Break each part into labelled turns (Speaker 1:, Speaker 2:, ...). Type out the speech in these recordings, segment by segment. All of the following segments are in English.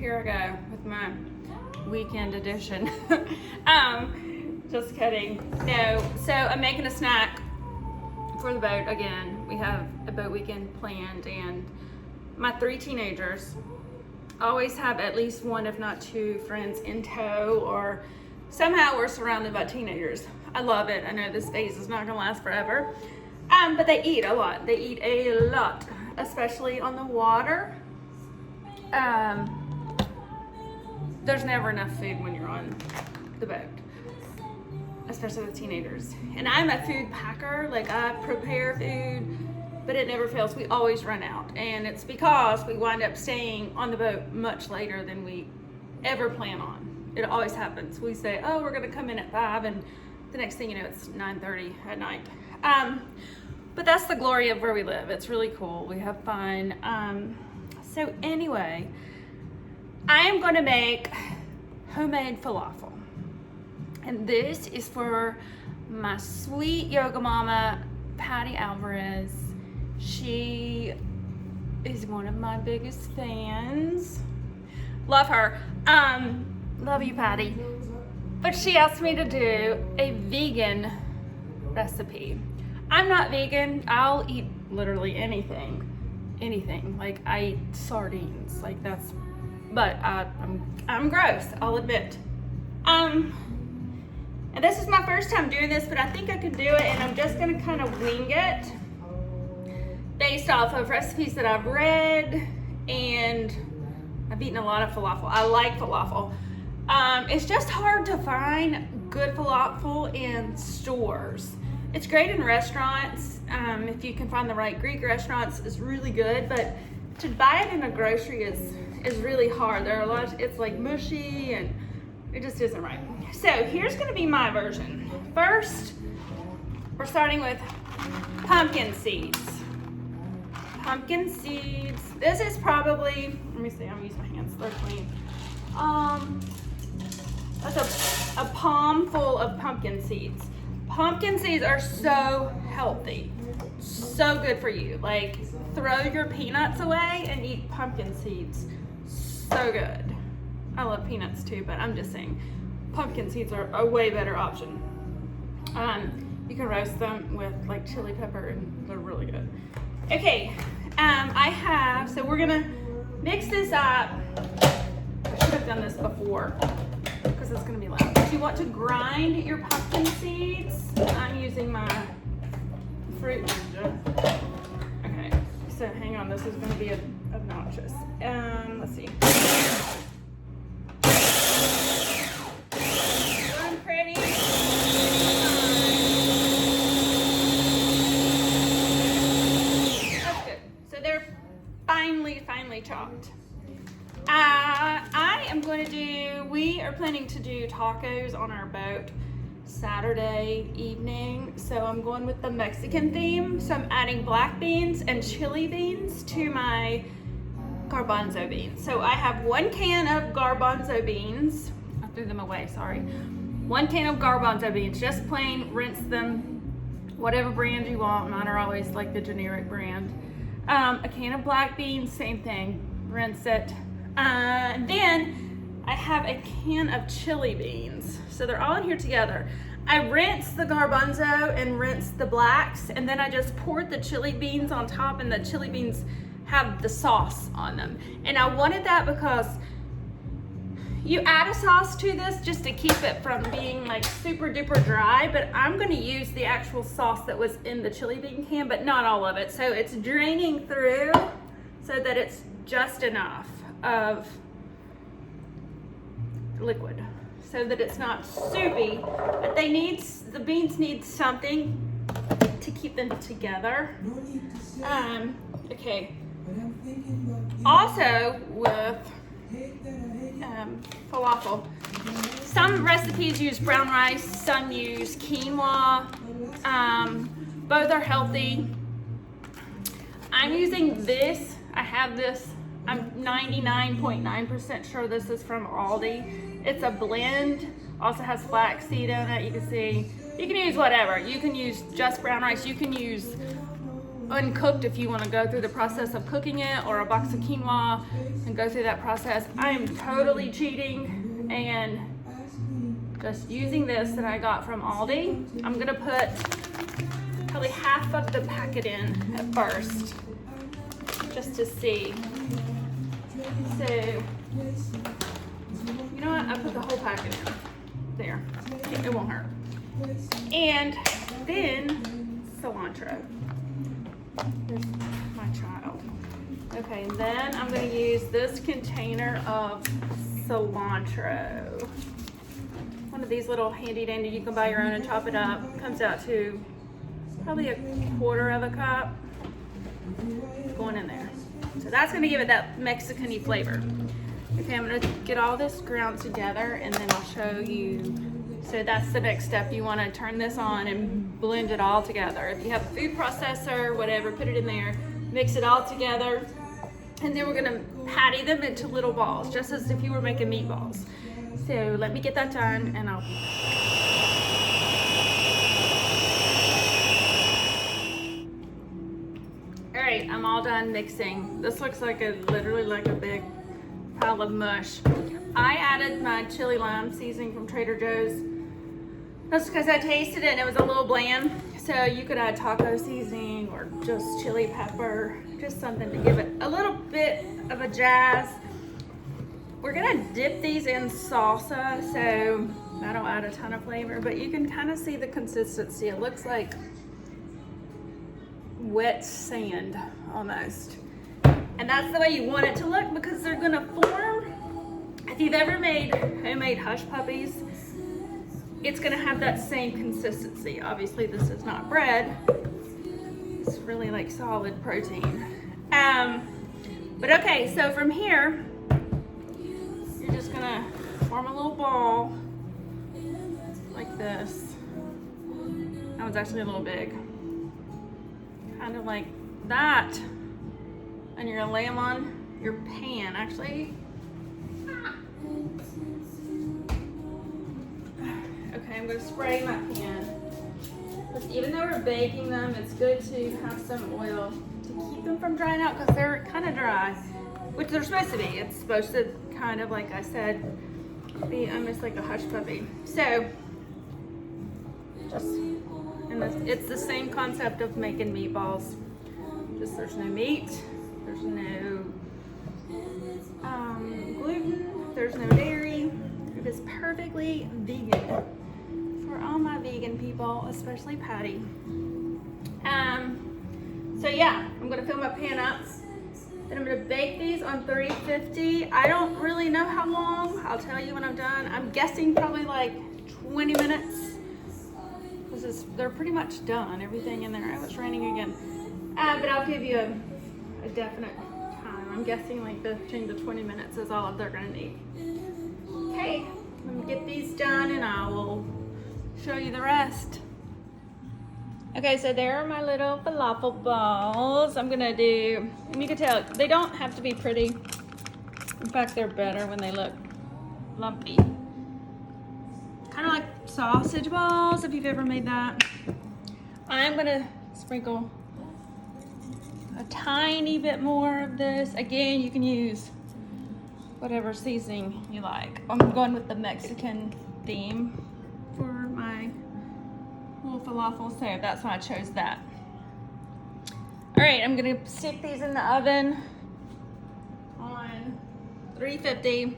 Speaker 1: here I go with my weekend edition. Just kidding. No, so I'm making a snack for the boat again. We have a boat weekend planned, and my 3 teenagers always have at least one, if not 2, friends in tow, or somehow we're surrounded by teenagers. I love it. I know this phase is not gonna last forever. But they eat a lot. They eat a lot, especially on the water. There's never enough food when you're on the boat, especially with teenagers. And I'm a food packer. Like, I prepare food, but it never fails. We always run out. And it's because we wind up staying on the boat much later than we ever plan on. It always happens. We say, oh, we're gonna come in at 5, and the next thing you know, it's 9:30 at night. But that's the glory of where we live. It's really cool. We have fun. So anyway, I am going to make homemade falafel. And this is for my sweet yoga mama, Patty Alvarez. She is one of my biggest fans. Love her. Love you, Patty. But she asked me to do a vegan recipe. I'm not vegan. I'll eat literally anything. Like, I eat sardines. Like, that's, but I'm gross, I'll admit. And this is my first time doing this, but I think I can do it, and I'm just gonna kind of wing it based off of recipes that I've read, and I've eaten a lot of falafel. I like falafel. It's just hard to find good falafel in stores. It's great in restaurants. If you can find the right Greek restaurants, is really good, but to buy it in a grocery is really hard. There are a lot, it's like mushy, and it just isn't right. So here's gonna be my version. First, we're starting with pumpkin seeds. Pumpkin seeds. This is probably, let me see, I'm using my hands, they're clean. That's a palm full of pumpkin seeds. Pumpkin seeds are so healthy, so good for you. Like, throw your peanuts away and eat pumpkin seeds. So good. I love peanuts too, but I'm just saying pumpkin seeds are a way better option. You can roast them with like chili pepper, and they're really good. Okay, so we're gonna mix this up. I should have done this before because it's gonna be loud. If you want to grind your pumpkin seeds, I'm using my fruit ninja. Okay, so hang on, this is gonna be obnoxious. Let's see. Done pretty. That's good. So they're finely chopped. We are planning to do tacos on our boat Saturday evening. So I'm going with the Mexican theme. So I'm adding black beans and chili beans to my garbanzo beans. So I have 1 can of garbanzo beans. I threw them away, sorry. 1 can of garbanzo beans, just plain, rinse them, whatever brand you want. Mine are always like the generic brand. A can of black beans, same thing, rinse it. Then I have a can of chili beans. So they're all in here together. I rinse the garbanzo and rinse the blacks, and then I just poured the chili beans on top, and the chili beans have the sauce on them. And I wanted that because you add a sauce to this just to keep it from being like super duper dry, but I'm gonna use the actual sauce that was in the chili bean can, but not all of it. So it's draining through so that it's just enough of liquid so that it's not soupy, but the beans need something to keep them together. Okay. Also with falafel, some recipes use brown rice, some use quinoa. Both are healthy. I'm using this. I have this. I'm 99.9% sure this is from Aldi. It's a blend. Also has flaxseed in it. You can see. You can use whatever. You can use just brown rice. You can use uncooked if you want to go through the process of cooking it, or a box of quinoa and go through that process. I am totally cheating and just using this that I got from Aldi. I'm gonna put probably half of the packet in at first, just to see. So, you know what? I put the whole packet in there. It won't hurt. And then cilantro. There's my child. Okay, then I'm gonna use this container of cilantro. One of these little handy dandy, you can buy your own and chop it up. Comes out to probably a quarter of a cup going in there. So that's gonna give it that Mexican-y flavor. Okay, I'm gonna get all this ground together and then I'll show you. So that's the next step. You wanna turn this on and blend it all together. If you have a food processor, whatever, put it in there, mix it all together. And then we're gonna patty them into little balls, just as if you were making meatballs. So let me get that done and I'll be back. All right, I'm all done mixing. This looks like literally like a big pile of mush. I added my chili lime seasoning from Trader Joe's. That's because I tasted it and it was a little bland. So you could add taco seasoning or just chili pepper, just something to give it a little bit of a jazz. We're gonna dip these in salsa, so that'll add a ton of flavor, but you can kind of see the consistency. It looks like wet sand almost. And that's the way you want it to look because they're gonna form. If you've ever made homemade hush puppies, it's gonna have that same consistency. Obviously this is not bread. It's really like solid protein. But okay, so from here, you're just gonna form a little ball like this. That was actually a little big. Kind of like that. And you're gonna lay them on your pan, actually. Okay, I'm gonna spray my pan. Because even though we're baking them, it's good to have some oil to keep them from drying out because they're kind of dry, which they're supposed to be. It's supposed to kind of, like I said, be almost like a hush puppy. So, it's the same concept of making meatballs. Just there's no meat, there's no gluten, there's no dairy. It is perfectly vegan for all my vegan people, especially Patty. So yeah, I'm gonna fill my pan up. Then I'm gonna bake these on 350. I don't really know how long. I'll tell you when I'm done. I'm guessing probably like 20 minutes. They're pretty much done, everything in there. Oh, it's raining again. But I'll give you a definite time. I'm guessing like 15 to 20 minutes is all they're gonna need. Okay, let me get these done and I will show you the rest. Okay, so there are my little falafel balls. I'm gonna do, and you can tell, they don't have to be pretty. In fact, they're better when they look lumpy. Kind of like sausage balls, if you've ever made that. I'm gonna sprinkle a tiny bit more of this. Again, you can use whatever seasoning you like. I'm going with the Mexican theme for my little falafel, so that's why I chose that. All right, I'm gonna stick these in the oven on 350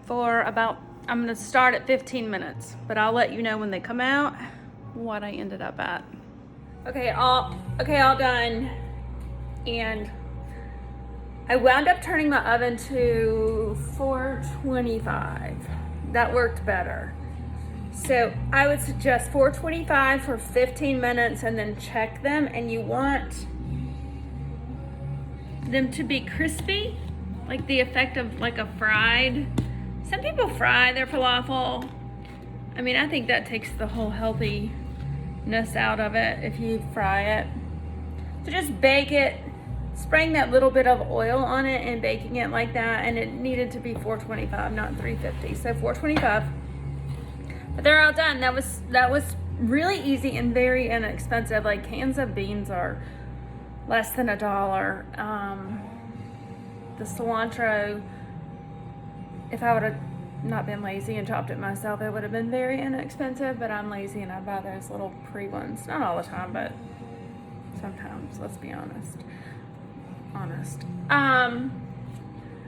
Speaker 1: for about, I'm gonna start at 15 minutes, but I'll let you know when they come out what I ended up at. Okay, all done. And I wound up turning my oven to 425. That worked better. So I would suggest 425 for 15 minutes and then check them, and you want them to be crispy, like the effect of like a fried. Some people fry their falafel. I mean, I think that takes the whole healthiness out of it if you fry it. So just bake it, spraying that little bit of oil on it and baking it like that, and it needed to be 425, not 350. So 425. But they're all done. That was really easy and very inexpensive. Like cans of beans are less than $1. The cilantro, if I would have not been lazy and chopped it myself, it would have been very inexpensive, but I'm lazy and I buy those little pre-ones. Not all the time, but sometimes, let's be honest.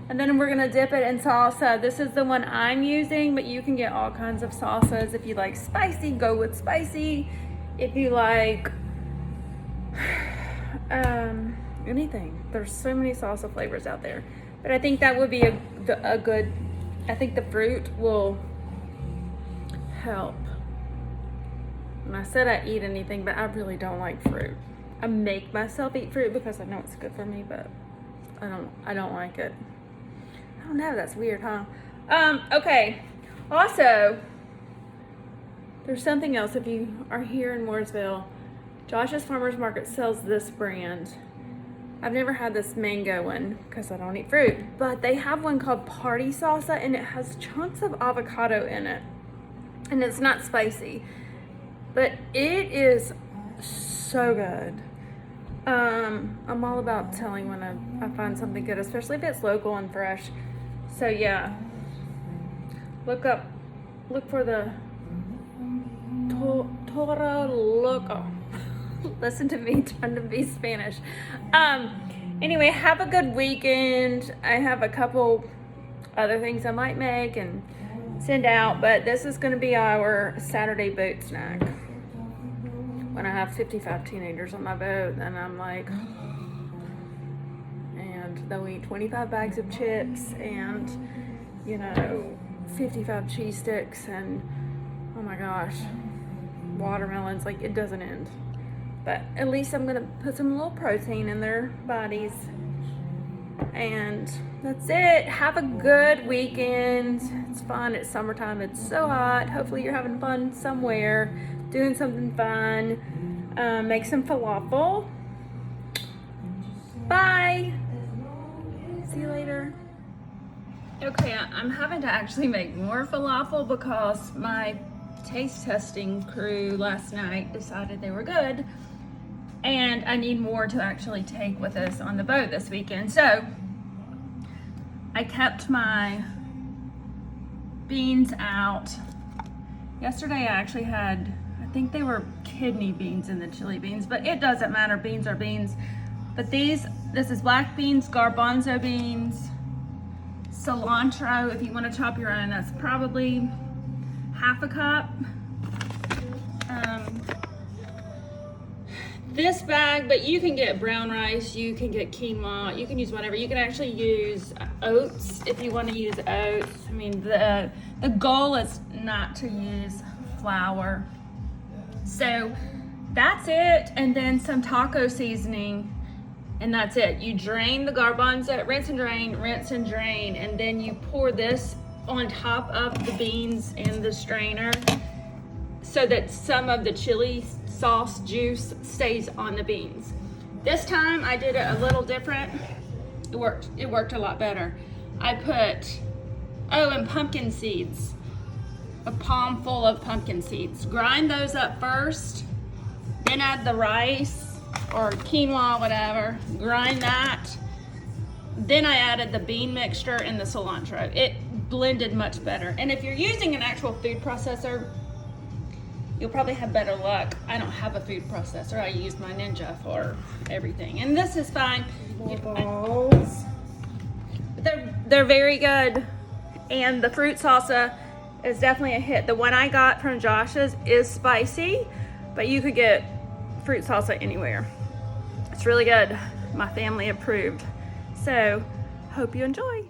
Speaker 1: And then we're gonna dip it in salsa. This is the one I'm using, but you can get all kinds of salsas. If you like spicy, go with spicy. If you like anything, there's so many salsa flavors out there. But I think that would be a good, I think the fruit will help. And I said I eat anything, but I really don't like fruit. I make myself eat fruit because I know it's good for me, but I don't like it. I don't know, that's weird, huh? Okay. Also, there's something else. If you are here in Mooresville, Josh's Farmers Market sells this brand. I've never had this mango one because I don't eat fruit, but they have one called Party Salsa, and it has chunks of avocado in it, and it's not spicy, but it is so good. I'm all about telling when I find something good, especially if it's local and fresh. So yeah, look for the Toro Loco. Listen to me trying to be Spanish. Anyway, have a good weekend. I have a couple other things I might make and send out, but this is going to be our Saturday boat snack. When I have 55 teenagers on my boat, and I'm like, and they'll eat 25 bags of chips and, 55 cheese sticks and, oh my gosh, watermelons. Like, it doesn't end. But at least I'm gonna put some little protein in their bodies. And that's it. Have a good weekend. It's fun. It's summertime. It's so hot. Hopefully you're having fun somewhere, doing something fun. Make some falafel. Bye. See you later. Okay, I'm having to actually make more falafel because my taste testing crew last night decided they were good, and I need more to actually take with us on the boat this weekend. So I kept my beans out. Yesterday I actually had, I think they were kidney beans in the chili beans, but it doesn't matter, beans are beans. But this is black beans, garbanzo beans, cilantro. If you want to chop your own, that's probably half a cup. This bag, but you can get brown rice, you can get quinoa, you can use whatever. You can actually use oats if you want to use oats. I mean, the goal is not to use flour. So that's it, and then some taco seasoning, and that's it. You drain the garbanzo, rinse and drain, and then you pour this on top of the beans in the strainer so that some of the chili sauce juice stays on the beans. This time I did it a little different. It worked a lot better. I put, and pumpkin seeds. A palm full of pumpkin seeds. Grind those up first, then add the rice or quinoa, whatever. Grind that. Then I added the bean mixture and the cilantro. It blended much better. And if you're using an actual food processor, you'll probably have better luck. I don't have a food processor. I use my Ninja for everything. And this is fine.
Speaker 2: Balls.
Speaker 1: They're very good. And the fruit salsa is definitely a hit. The one I got from Josh's is spicy, but you could get fruit salsa anywhere. It's really good. My family approved. So, hope you enjoy.